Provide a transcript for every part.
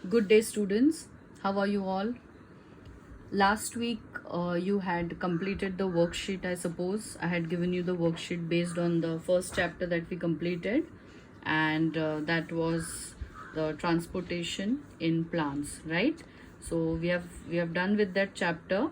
Good day, students. How are you all? Last week, you had completed the worksheet, I suppose. I had given you the worksheet based on the first chapter that we completed, and that was the transportation in plants, right? So we have done with that chapter,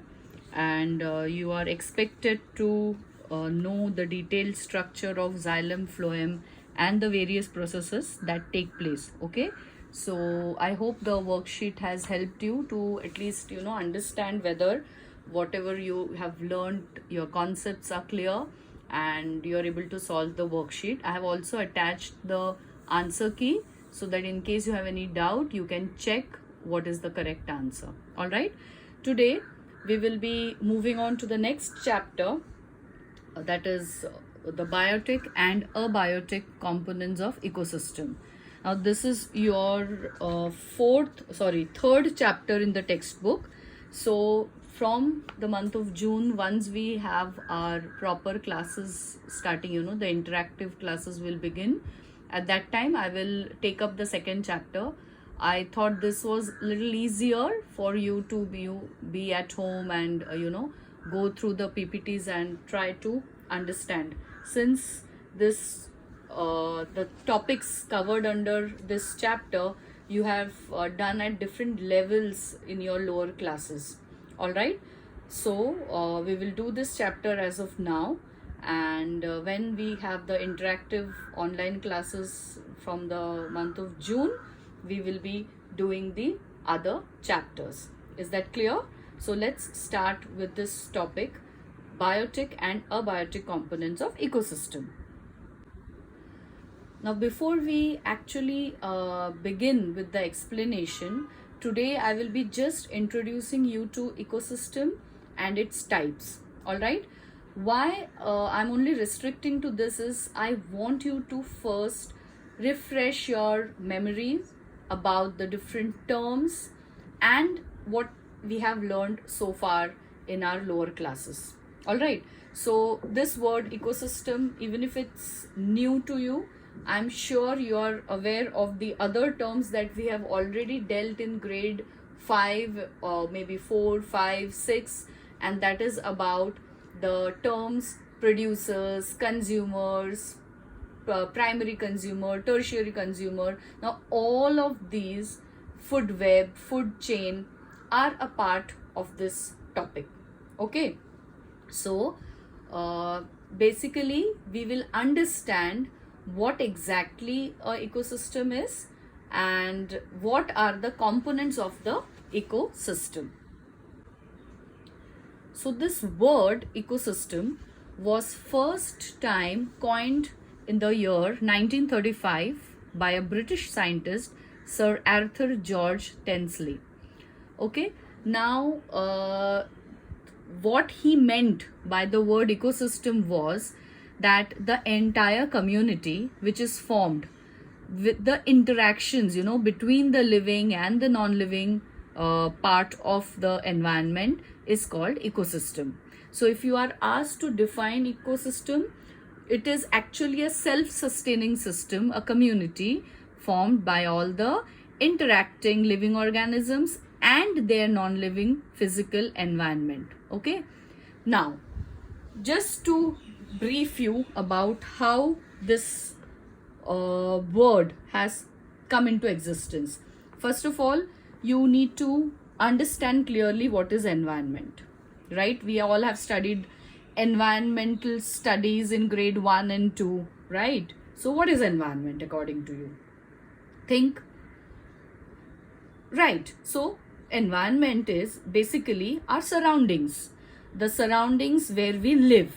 and you are expected to know the detailed structure of xylem, phloem, and the various processes that take place. Okay, so I hope the worksheet has helped you to at least understand whether whatever you have learned, your concepts are clear and you're able to solve the worksheet. I have also attached the answer key so that in case you have any doubt, you can check what is the correct answer. All right, today we will be moving on to the next chapter, that is the biotic and abiotic components of ecosystem. Now this is your third chapter in the textbook. So from the month of June, once we have our proper classes starting, the interactive classes will begin. At that time I will take up the second chapter. I thought this was a little easier for you to be at home and go through the PPTs and try to understand, since this the topics covered under this chapter you have done at different levels in your lower classes. All right, so we will do this chapter as of now, and when we have the interactive online classes from the month of June, we will be doing the other chapters. Is that clear? So let's start with this topic, biotic and abiotic components of ecosystem. Now before we actually begin with the explanation, today I will be just introducing you to ecosystem and its types. All right, why I'm only restricting to this is I want you to first refresh your memories about the different terms and what we have learned so far in our lower classes. All right, so this word ecosystem, even if it's new to you, I'm sure you're aware of the other terms that we have already dealt in grade 5 or maybe 4, 5, 6, and that is about the terms producers, consumers, primary consumer, tertiary consumer. Now all of these, food web, food chain, are a part of this topic. Okay, so basically we will understand what exactly a ecosystem is and what are the components of the ecosystem. So this word ecosystem was first time coined in the year 1935 by a British scientist, Sir Arthur George Tensley. Okay, now what he meant by the word ecosystem was that the entire community which is formed with the interactions between the living and the non-living part of the environment is called ecosystem. So if you are asked to define ecosystem, it is actually a self-sustaining system, a community formed by all the interacting living organisms and their non-living physical environment. Okay, now just to brief you about how this word has come into existence. First of all, you need to understand clearly what is environment, right? We all have studied environmental studies in grade 1 and 2, right? So what is environment according to you? Think. Right, so environment is basically our surroundings, the surroundings where we live.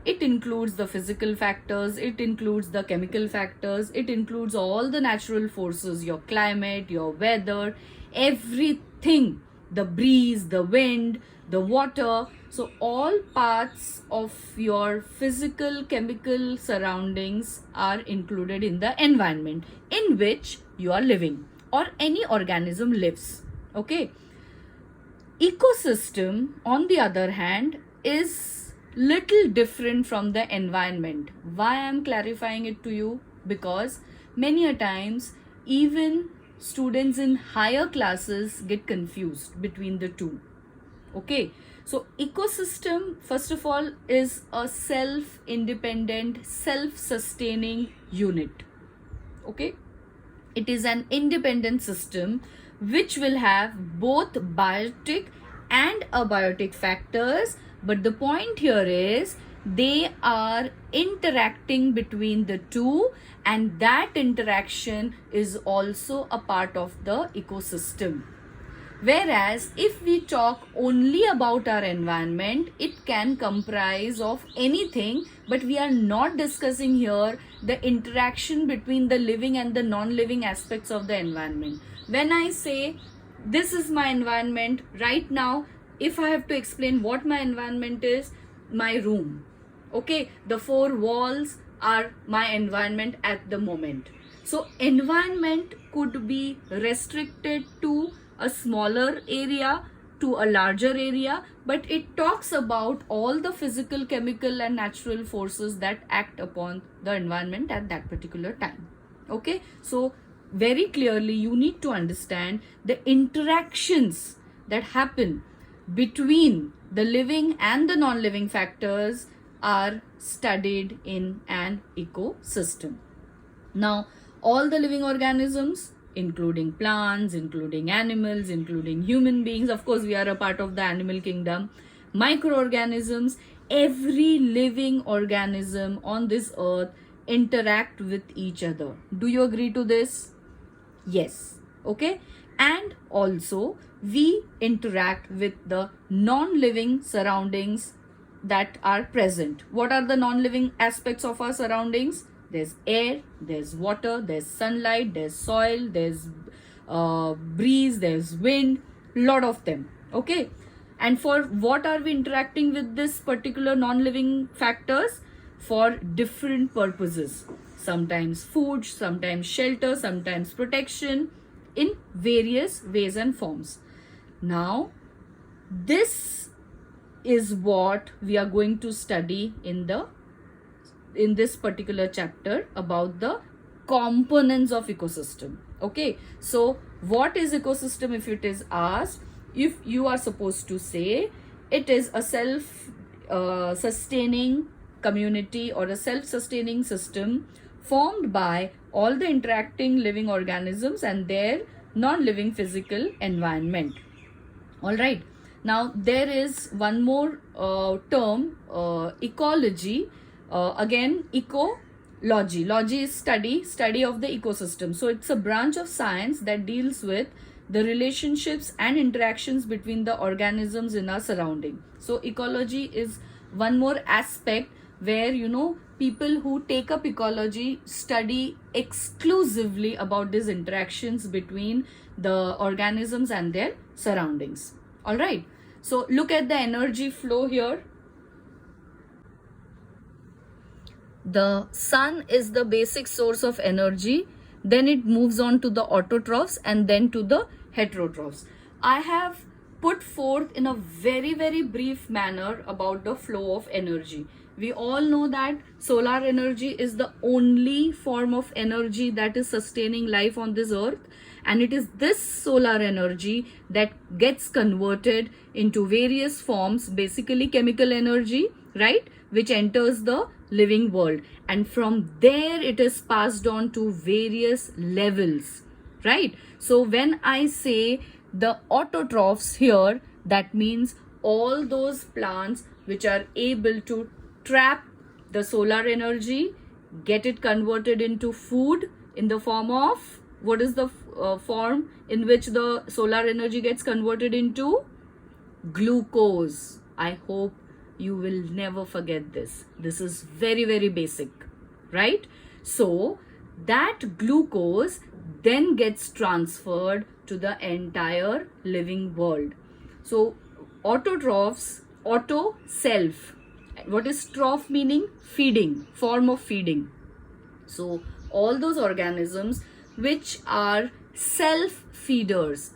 It includes the physical factors, it includes the chemical factors, it includes all the natural forces, your climate, your weather, everything, the breeze, the wind, the water. So all parts of your physical, chemical surroundings are included in the environment in which you are living or any organism lives. Okay. Ecosystem, on the other hand, is little different from the environment. Why I am clarifying it to you? Because many a times even students in higher classes get confused between the two. Okay, so ecosystem, first of all, is a self-independent, self-sustaining unit. Okay, it is an independent system which will have both biotic and abiotic factors, but the point here is they are interacting between the two, and that interaction is also a part of the ecosystem. Whereas if we talk only about our environment, it can comprise of anything, but we are not discussing here the interaction between the living and the non-living aspects of the environment. When I say this is my environment right now, if I have to explain what my environment is, my room. Okay, the four walls are my environment at the moment. So environment could be restricted to a smaller area to a larger area, but it talks about all the physical, chemical and natural forces that act upon the environment at that particular time. Okay, so very clearly you need to understand the interactions that happen between the living and the non-living factors are studied in an ecosystem. Now, all the living organisms, including plants, including animals, including human beings, of course we are a part of the animal kingdom, microorganisms, every living organism on this earth interact with each other. Do you agree to this? Yes. Okay. And also we interact with the non-living surroundings that are present. What are the non-living aspects of our surroundings? There's air, there's water, there's sunlight, there's soil, there's breeze, there's wind, lot of them. Okay, and for what are we interacting with this particular non-living factors? For different purposes. Sometimes food, sometimes shelter, sometimes protection, in various ways and forms. Now, this is what we are going to study in this particular chapter about the components of ecosystem. Okay, so what is ecosystem? If it is asked, if you are supposed to say it is a self-sustaining community or a self-sustaining system formed by all the interacting living organisms and their non-living physical environment. All right, now there is one more term, ecology. Again, ecology. Logy is study of the ecosystem. So it's a branch of science that deals with the relationships and interactions between the organisms in our surrounding. So ecology is one more aspect where, you know, people who take up ecology study exclusively about these interactions between the organisms and their surroundings. All right. So look at the energy flow here. The sun is the basic source of energy, then it moves on to the autotrophs and then to the heterotrophs. I have put forth in a very, very brief manner about the flow of energy. We all know that solar energy is the only form of energy that is sustaining life on this earth, and it is this solar energy that gets converted into various forms, basically chemical energy, right, which enters the living world, and from there it is passed on to various levels, right? So when I say the autotrophs here, that means all those plants which are able to trap the solar energy, get it converted into food in the form of, what is the form in which the solar energy gets converted into? Glucose. I hope you will never forget this. This is very, very basic, right? So that glucose then gets transferred to the entire living world. So autotrophs, auto, self. What is troph meaning? Feeding, form of feeding. So all those organisms which are self-feeders,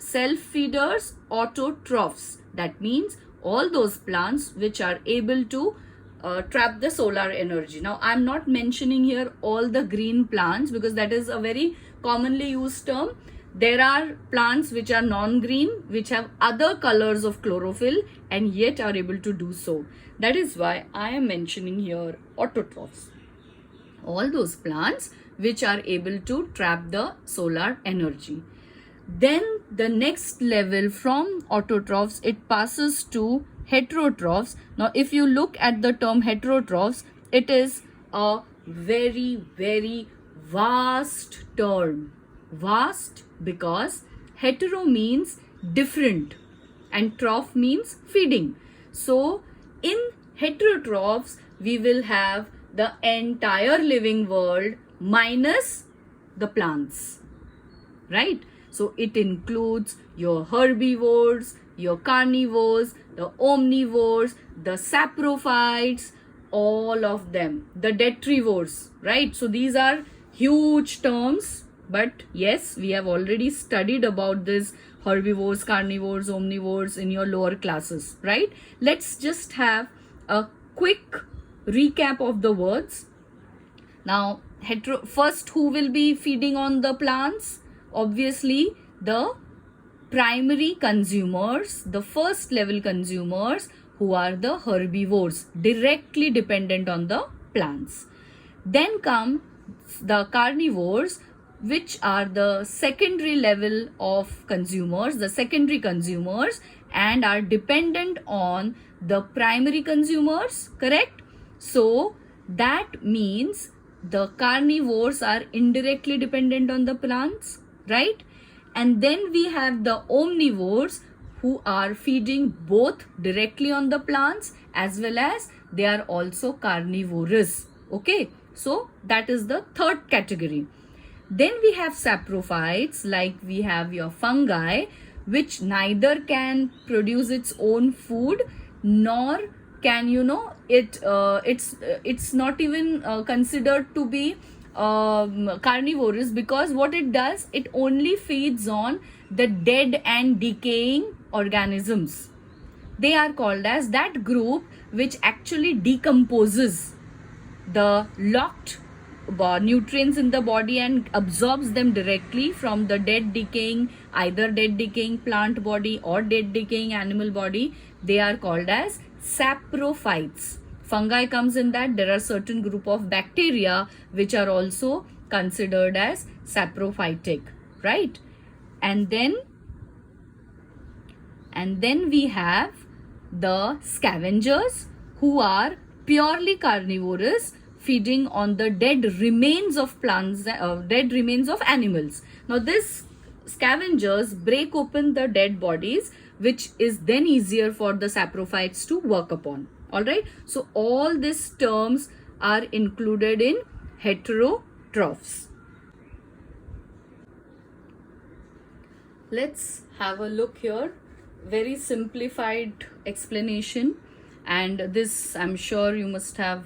autotrophs. That means all those plants which are able to trap the solar energy. Now I'm not mentioning here all the green plants because that is a very commonly used term. There are plants which are non-green, which have other colors of chlorophyll and yet are able to do so. That is why I am mentioning here autotrophs. All those plants which are able to trap the solar energy. Then the next level from autotrophs, it passes to heterotrophs. Now if you look at the term heterotrophs, it is a very, very vast term. Vast because hetero means different and troph means feeding. So in heterotrophs, we will have the entire living world minus the plants, right? So it includes your herbivores, your carnivores, the omnivores, the saprophytes, all of them, the detrivores, right? So these are huge terms, but yes, we have already studied about this herbivores, carnivores, omnivores in your lower classes, right? Let's just have a quick recap of the words. Now, first, who will be feeding on the plants? Obviously, the primary consumers, the first level consumers, who are the herbivores, directly dependent on the plants. Then come the carnivores, which are the secondary level of consumers, the secondary consumers, and are dependent on the primary consumers, correct? So that means the carnivores are indirectly dependent on the plants, right? And then we have the omnivores, who are feeding both directly on the plants as well as they are also carnivorous. Okay, so that is the third category. Then we have saprophytes, like we have your fungi, which neither can produce its own food nor can, it's not even considered to be carnivorous, because what it does, it only feeds on the dead and decaying organisms. They are called as that group which actually decomposes the locked nutrients in the body and absorbs them directly from the dead decaying, either dead decaying plant body or dead decaying animal body. They are called as saprophytes. Fungi comes in that. There are certain group of bacteria which are also considered as saprophytic, right? And then we have the scavengers, who are purely carnivorous, feeding on the dead remains of plants, dead remains of animals. Now these scavengers break open the dead bodies, which is then easier for the saprophytes to work upon. All right, so all these terms are included in heterotrophs. Let's have a look here. Very simplified explanation, and this, I'm sure you must have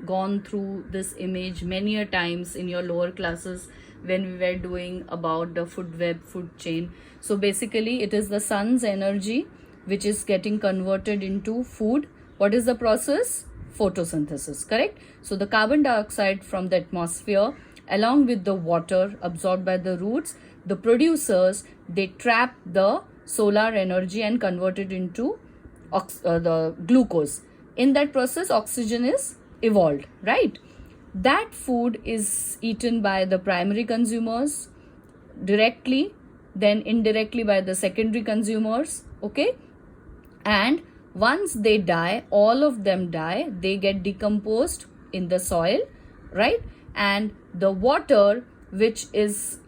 gone through this image many a times in your lower classes when we were doing about the food web, food chain. So basically it is the sun's energy which is getting converted into food. What is the process? Photosynthesis, correct? So the carbon dioxide from the atmosphere along with the water absorbed by the roots, the producers, they trap the solar energy and convert it into the glucose. In that process, oxygen is evolved, right? That food is eaten by the primary consumers directly, then indirectly by the secondary consumers, okay? And once they die, all of them die, they get decomposed in the soil, right? And the water which is,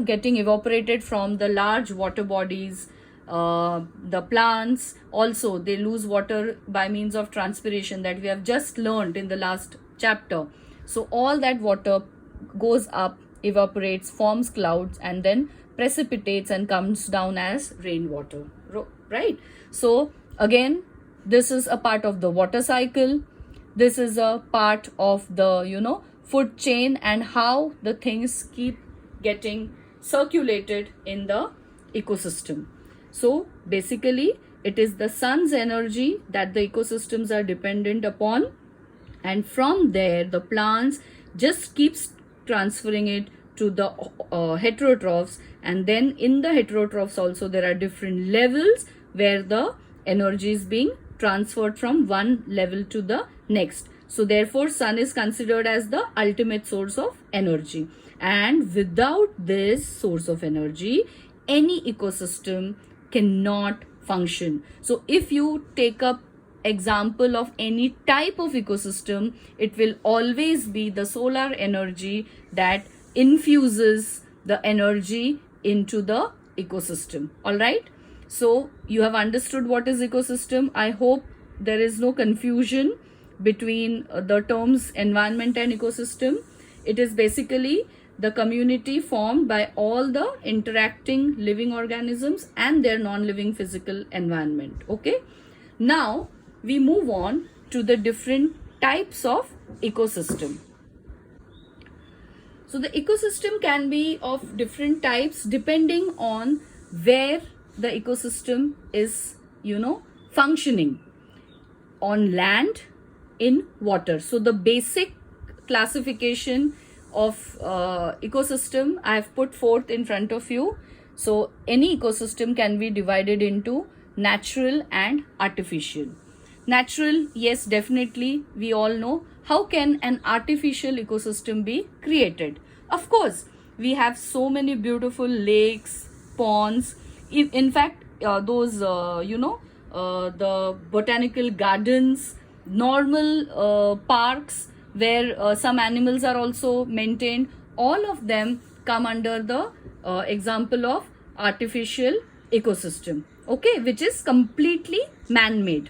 getting evaporated from the large water bodies, the plants also, they lose water by means of transpiration, that we have just learned in the last chapter. So all that water goes up, evaporates, forms clouds, and then precipitates and comes down as rainwater, right? So again, this is a part of the water cycle. This is a part of the food chain, and how the things keep getting circulated in the ecosystem. So basically it is the sun's energy that the ecosystems are dependent upon, and from there the plants just keeps transferring it to the heterotrophs, and then in the heterotrophs also there are different levels where the energy is being transferred from one level to the next. So therefore sun is considered as the ultimate source of energy, and without this source of energy any ecosystem cannot function. So if you take up example of any type of ecosystem, it will always be the solar energy that infuses the energy into the ecosystem. All right, so you have understood what is ecosystem. I hope there is no confusion between the terms environment and ecosystem. It is basically the community formed by all the interacting living organisms and their non-living physical environment. Okay, now we move on to the different types of ecosystem. So the ecosystem can be of different types depending on where the ecosystem is, functioning: on land, in water. So the basic classification of ecosystem I have put forth in front of you. So any ecosystem can be divided into natural and artificial. Natural, yes, definitely, we all know. How can an artificial ecosystem be created? Of course, we have so many beautiful lakes, ponds. In fact, the botanical gardens, normal parks where some animals are also maintained, all of them come under the example of artificial ecosystem, okay, which is completely man-made.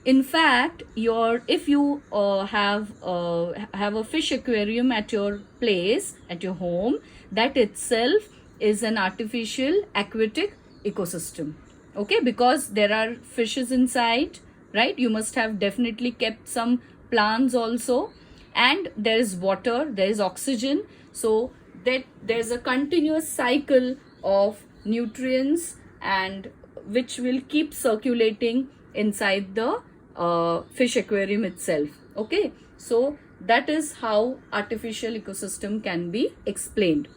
In fact, if you have a fish aquarium at your place, at your home, that itself is an artificial aquatic ecosystem, okay, because there are fishes inside, right? You must have definitely kept some plants also, and there is water, there is oxygen, so that there's a continuous cycle of nutrients and which will keep circulating inside the fish aquarium itself. Okay, so that is how artificial ecosystem can be explained.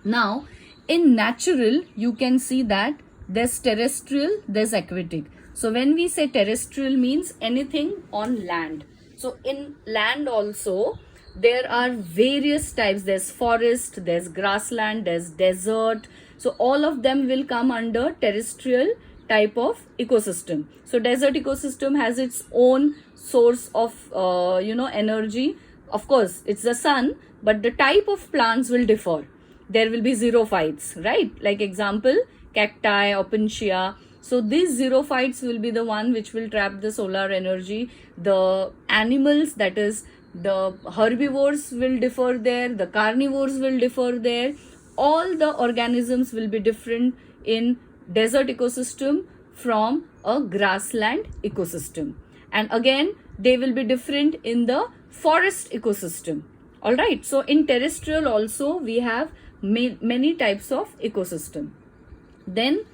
Now in natural, you can see that there's terrestrial, there's aquatic. So when we say terrestrial, means anything on land. So in land also there are various types. There's forest, there's grassland, there's desert. So all of them will come under terrestrial type of ecosystem. So desert ecosystem has its own source of energy. Of course it's the sun, but the type of plants will differ. There will be xerophytes, right? Like example, cacti, opuntia. So these xerophytes will be the one which will trap the solar energy. The animals, that is the herbivores, will differ there, the carnivores will differ there. All the organisms will be different in desert ecosystem from a grassland ecosystem, and again they will be different in the forest ecosystem. All right, so in terrestrial also we have many types of ecosystem. Then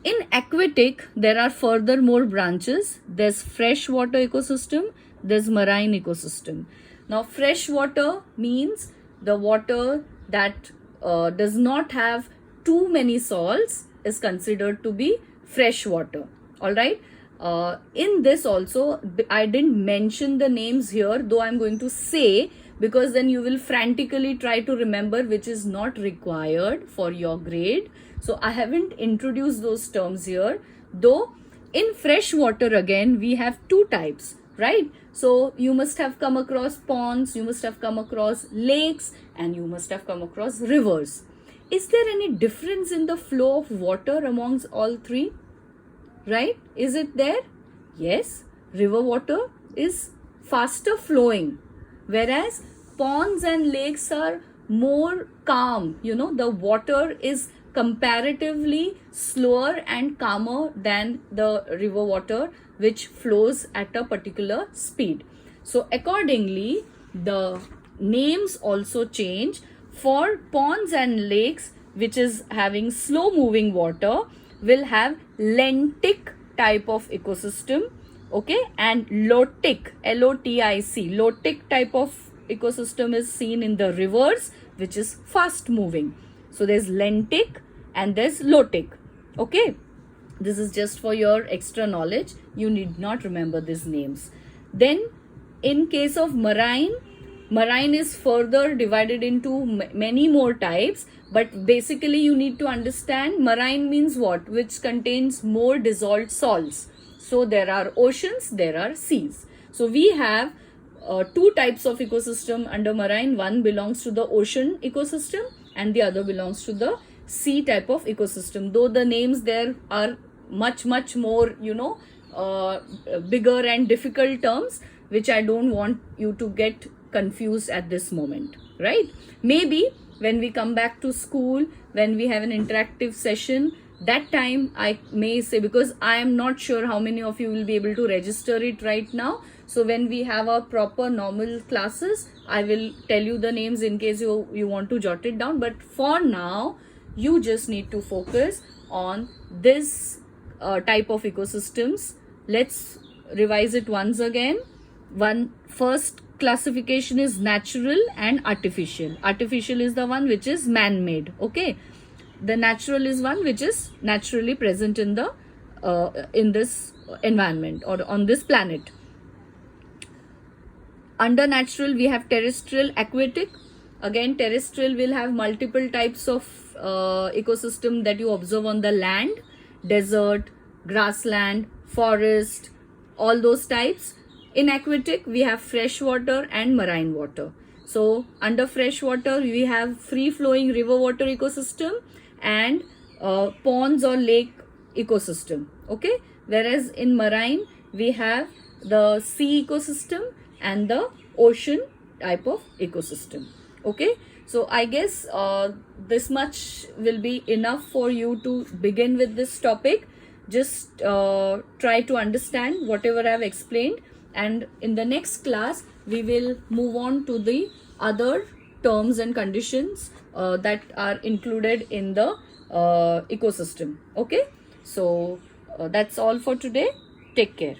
in aquatic there are further more branches. There's freshwater ecosystem, there's marine ecosystem. Now freshwater means the water that does not have too many salts is considered to be fresh water. All right, in this also I didn't mention the names here, though I'm going to say, because then you will frantically try to remember, which is not required for your grade. So I haven't introduced those terms here, though in fresh water again we have two types, right? So you must have come across ponds, you must have come across lakes, and you must have come across rivers. Is there any difference in the flow of water amongst all three? Right? Is it there? Yes. River water is faster flowing, whereas ponds and lakes are more calm. The water is comparatively slower and calmer than the river water, which flows at a particular speed. So accordingly, the names also change. For ponds and lakes, which is having slow moving water, will have lentic type of ecosystem, okay, and lotic, Lotic, lotic type of ecosystem is seen in the rivers, which is fast moving. So there's lentic and there's lotic. Okay, this is just for your extra knowledge. You need not remember these names. Then in case of marine, marine is further divided into many more types, but basically you need to understand marine means what? Which contains more dissolved salts. So there are oceans, there are seas. So we have two types of ecosystem under marine. One belongs to the ocean ecosystem and the other belongs to the sea type of ecosystem, though the names there are much more, you know, bigger and difficult terms, which I don't want you to get confused at this moment, right? Maybe when we come back to school, when we have an interactive session, that time I may say, because I am not sure how many of you will be able to register it right now. So when we have our proper normal classes, I will tell you the names in case you want to jot it down. But for now, you just need to focus on this type of ecosystems. Let's revise it once again. One first classification is natural and artificial. Artificial is the one which is man-made. Okay, the natural is one which is naturally present in the in this environment or on this planet. Under natural we have terrestrial, aquatic. Again, terrestrial will have multiple types of ecosystem that you observe on the land: desert, grassland, forest, all those types. In aquatic we have freshwater and marine water. So under freshwater we have free flowing river water ecosystem and ponds or lake ecosystem. Okay, whereas in marine we have the sea ecosystem and the ocean type of ecosystem. Okay, so I guess this much will be enough for you to begin with this topic. Just try to understand whatever I have explained, and in the next class we will move on to the other terms and conditions that are included in the ecosystem. Okay, so that's all for today. Take care.